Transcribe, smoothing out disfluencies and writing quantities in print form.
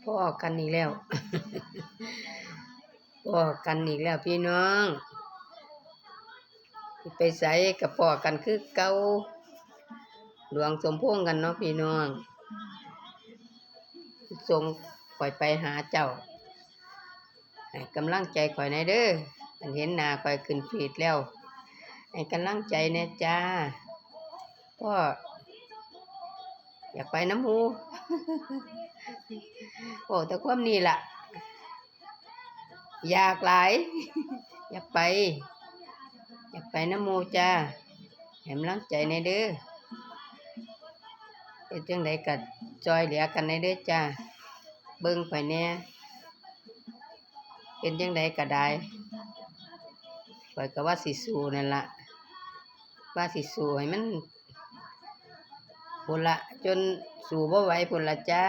พ้อกันอีกแล้ว พ้อกันอีกแล้วพี่น้องสิไปไสก็พ้อกันคือเก่าดวงสมพงษ์กันเนาะพี่น้องส่งข้อยไปหาเจ้าให้กำลังใจข้อยหน่อยเด้อคันเห็นหน้าข้อยขึ้นฟีดแล้วให้กำลังใจแหน่จ้าพ้ออยากไปนำหมู่ โอ้แต่ความนี้ล่ะอยากหลาย อยากไปนำหมู่จ้าให้กำลังใจแหน่เด้อเฮ็ดจั่งใดก็ช่วยเหลือกันแหน่เด้อจ้าเบิ่งข้อยแหน่เป็นจั่งใดก็ได้ข้อยก็ว่าสิสู้นั่นล่ะว่าสิสู้ให้มันพู้นล่ะจนสู้บ่ไหวพู้นล่ะจ้า